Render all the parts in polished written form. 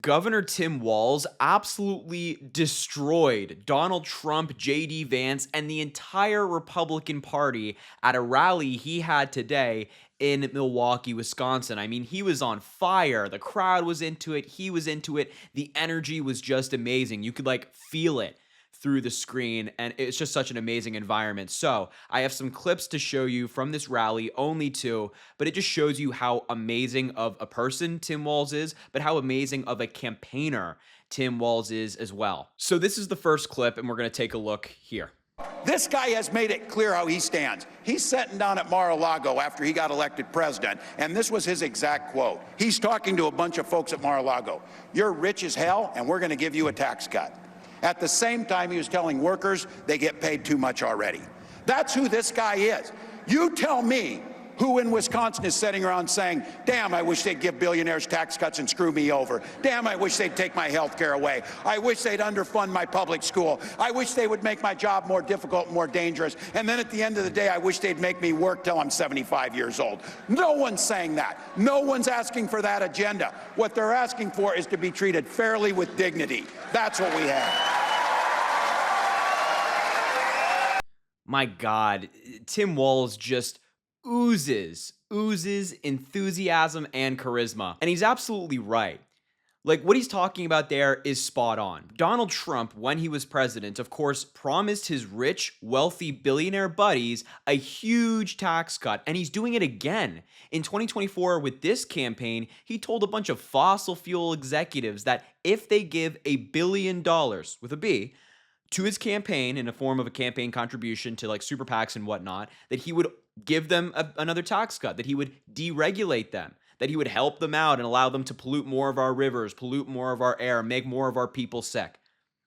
Governor Tim Walz absolutely destroyed Donald Trump, JD Vance, and the entire Republican Party at a rally he had today in Milwaukee, Wisconsin. I mean, he was on fire. The crowd was into it. He was into it. The energy was just amazing. You could feel it through the screen, and it's just such an amazing environment. So I have some clips to show you from this rally, only two, but it just shows you how amazing of a person Tim Walz is, but how amazing of a campaigner Tim Walz is as well. So this is the first clip, and we're going to take a look here. This guy has made it clear how he stands. He's sitting down at Mar-a-Lago after he got elected president, and this was his exact quote. He's talking to a bunch of folks at Mar-a-Lago. You're rich as hell, and we're going to give you a tax cut. At the same time, he was telling workers they get paid too much already. That's who this guy is. You tell me who in Wisconsin is sitting around saying, damn, I wish they'd give billionaires tax cuts and screw me over. Damn, I wish they'd take my health care away. I wish they'd underfund my public school. I wish they would make my job more difficult and more dangerous. And then at the end of the day, I wish they'd make me work till I'm 75 years old. No one's saying that. No one's asking for that agenda. What they're asking for is to be treated fairly with dignity. That's what we have. My God, Tim Walz just oozes enthusiasm and charisma. And he's absolutely right. What he's talking about there is spot on. Donald Trump, when he was president, of course, promised his rich, wealthy billionaire buddies a huge tax cut, and he's doing it again. In 2024, with this campaign, he told a bunch of fossil fuel executives that if they give $1 billion, with a B, to his campaign in the form of a campaign contribution to super PACs and whatnot, that he would give them another tax cut, that he would deregulate them, that he would help them out and allow them to pollute more of our rivers, pollute more of our air, make more of our people sick.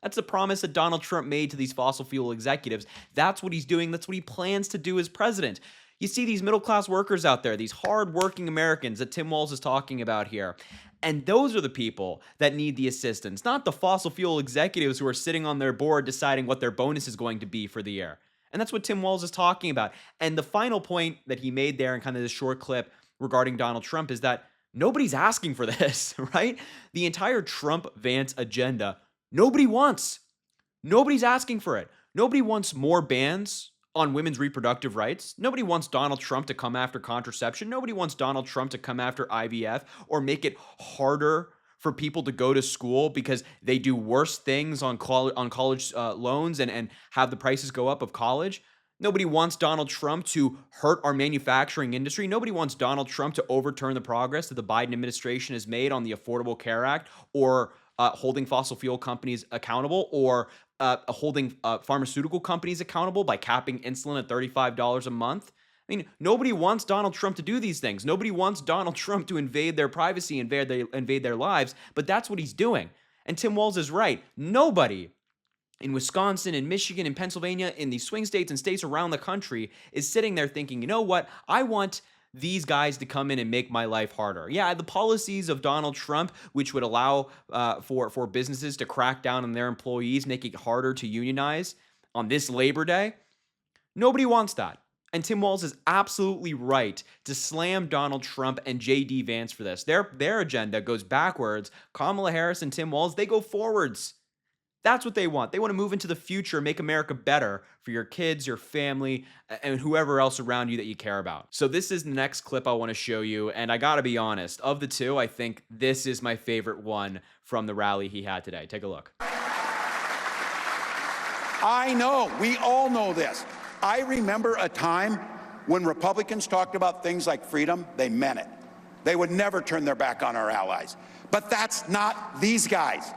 That's the promise that Donald Trump made to these fossil fuel executives. That's what he's doing. That's what he plans to do as president. You see these middle-class workers out there, these hard-working Americans that Tim Walz is talking about here. And those are the people that need the assistance, not the fossil fuel executives who are sitting on their board deciding what their bonus is going to be for the year. And that's what Tim Walz is talking about. And the final point that he made there in kind of this short clip regarding Donald Trump is that nobody's asking for this, right? The entire Trump-Vance agenda, nobody wants. Nobody's asking for it. Nobody wants more bans on women's reproductive rights. Nobody wants Donald Trump to come after contraception. Nobody wants Donald Trump to come after IVF or make it harder for people to go to school because they do worse things on college loans and have the prices go up of college. Nobody wants Donald Trump to hurt our manufacturing industry. Nobody wants Donald Trump to overturn the progress that the Biden administration has made on the Affordable Care Act or holding fossil fuel companies accountable or holding pharmaceutical companies accountable by capping insulin at $35 a month. I mean, nobody wants Donald Trump to do these things. Nobody wants Donald Trump to invade their privacy, invade their lives, but that's what he's doing. And Tim Walz is right. Nobody in Wisconsin, in Michigan, in Pennsylvania, in these swing states and states around the country is sitting there thinking, you know what? I want these guys to come in and make my life harder. Yeah, the policies of Donald Trump, which would allow for businesses to crack down on their employees, make it harder to unionize on this Labor Day, nobody wants that. And Tim Walz is absolutely right to slam Donald Trump and JD Vance for this. Their agenda goes backwards. Kamala Harris and Tim Walz, they go forwards. That's what they want. They want to move into the future, make America better for your kids, your family, and whoever else around you that you care about. So this is the next clip I want to show you. And I got to be honest, of the two, I think this is my favorite one from the rally he had today. Take a look. I know. We all know this. I remember a time when Republicans talked about things like freedom. They meant it. They would never turn their back on our allies. But that's not these guys.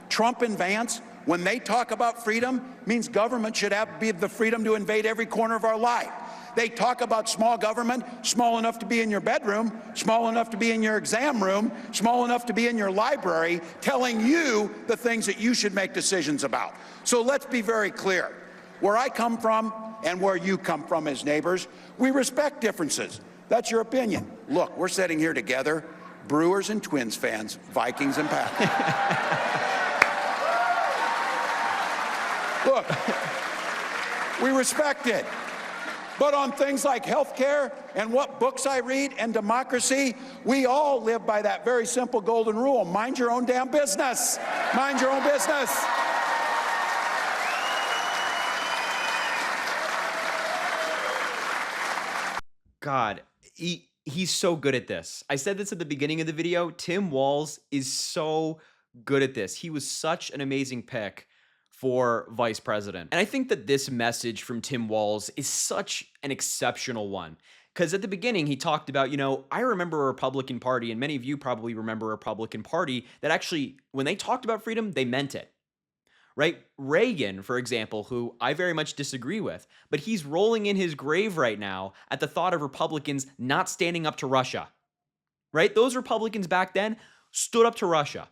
Trump and Vance, when they talk about freedom, means government should have the freedom to invade every corner of our life. They talk about small government, small enough to be in your bedroom, small enough to be in your exam room, small enough to be in your library, telling you the things that you should make decisions about. So let's be very clear. Where I come from and where you come from as neighbors, we respect differences. That's your opinion. Look, we're sitting here together, Brewers and Twins fans, Vikings and Packers. Look, we respect it. But on things like healthcare and what books I read and democracy, we all live by that very simple golden rule. Mind your own damn business. Mind your own business. God, he's so good at this. I said this at the beginning of the video. Tim Walz is so good at this. He was such an amazing pick for vice president. And I think that this message from Tim Walz is such an exceptional one. Because at the beginning, he talked about, I remember a Republican Party, and many of you probably remember a Republican Party that actually, when they talked about freedom, they meant it. Right? Reagan, for example, who I very much disagree with, but he's rolling in his grave right now at the thought of Republicans not standing up to Russia. Right? Those Republicans back then stood up to Russia.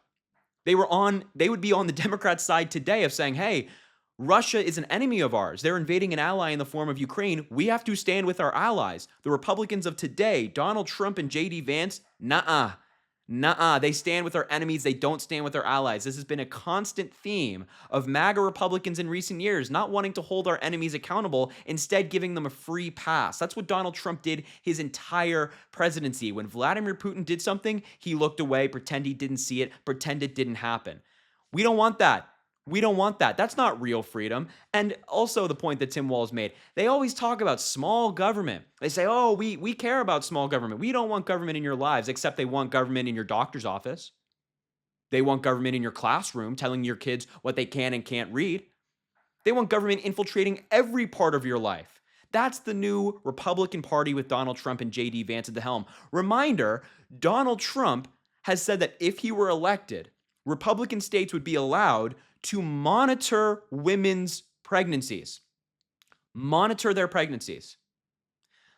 They would be on the Democrat side today of saying, hey, Russia is an enemy of ours. They're invading an ally in the form of Ukraine. We have to stand with our allies. The Republicans of today, Donald Trump and JD Vance, nuh-uh. Nuh-uh. They stand with our enemies. They don't stand with our allies. This has been a constant theme of MAGA Republicans in recent years, not wanting to hold our enemies accountable, instead giving them a free pass. That's what Donald Trump did his entire presidency. When Vladimir Putin did something, he looked away, pretend he didn't see it, pretend it didn't happen. We don't want that. We don't want that. That's not real freedom. And also the point that Tim Walz made, they always talk about small government. They say, oh, we care about small government. We don't want government in your lives, except they want government in your doctor's office. They want government in your classroom, telling your kids what they can and can't read. They want government infiltrating every part of your life. That's the new Republican Party with Donald Trump and JD Vance at the helm. Reminder, Donald Trump has said that if he were elected, Republican states would be allowed to monitor women's pregnancies. Monitor their pregnancies.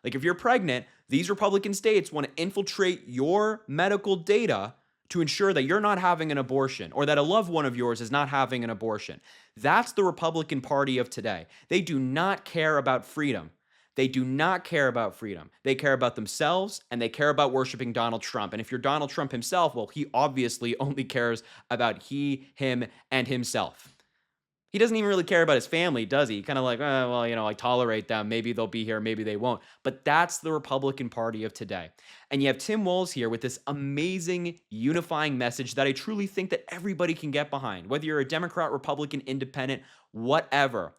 Like if you're pregnant, these Republican states want to infiltrate your medical data to ensure that you're not having an abortion or that a loved one of yours is not having an abortion. That's the Republican Party of today. They do not care about freedom. They do not care about freedom. They care about themselves and they care about worshiping Donald Trump. And if you're Donald Trump himself, well, he obviously only cares about he, him, and himself. He doesn't even really care about his family, does he? Kind of like, I tolerate them. Maybe they'll be here, maybe they won't. But that's the Republican Party of today. And you have Tim Walz here with this amazing unifying message that I truly think that everybody can get behind. Whether you're a Democrat, Republican, Independent, whatever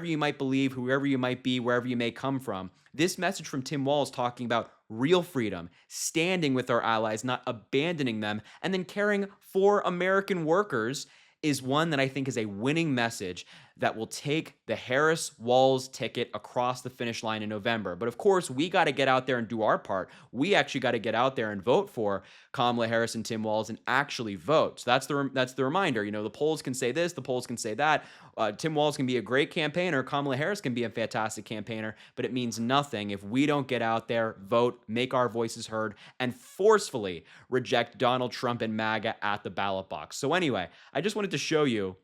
you might believe, whoever you might be, wherever you may come from, this message from Tim Walz talking about real freedom, standing with our allies, not abandoning them, and then caring for American workers is one that I think is a winning message that will take the Harris-Walz ticket across the finish line in November. But of course, we got to get out there and do our part. We actually got to get out there and vote for Kamala Harris and Tim Walz and actually vote. So that's the reminder. The polls can say this, the polls can say that. Tim Walz can be a great campaigner. Kamala Harris can be a fantastic campaigner, but it means nothing if we don't get out there, vote, make our voices heard, and forcefully reject Donald Trump and MAGA at the ballot box. So anyway, I just wanted to show you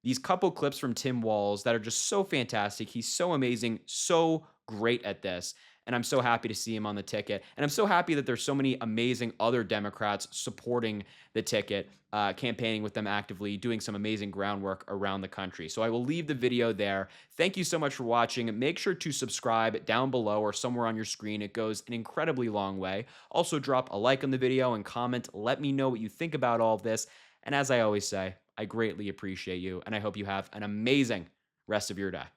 these couple clips from Tim Walz that are just so fantastic. He's so amazing, so great at this. And I'm so happy to see him on the ticket. And I'm so happy that there's so many amazing other Democrats supporting the ticket, campaigning with them actively, doing some amazing groundwork around the country. So I will leave the video there. Thank you so much for watching. Make sure to subscribe down below or somewhere on your screen. It goes an incredibly long way. Also drop a like on the video and comment. Let me know what you think about all of this. And as I always say, I greatly appreciate you, and I hope you have an amazing rest of your day.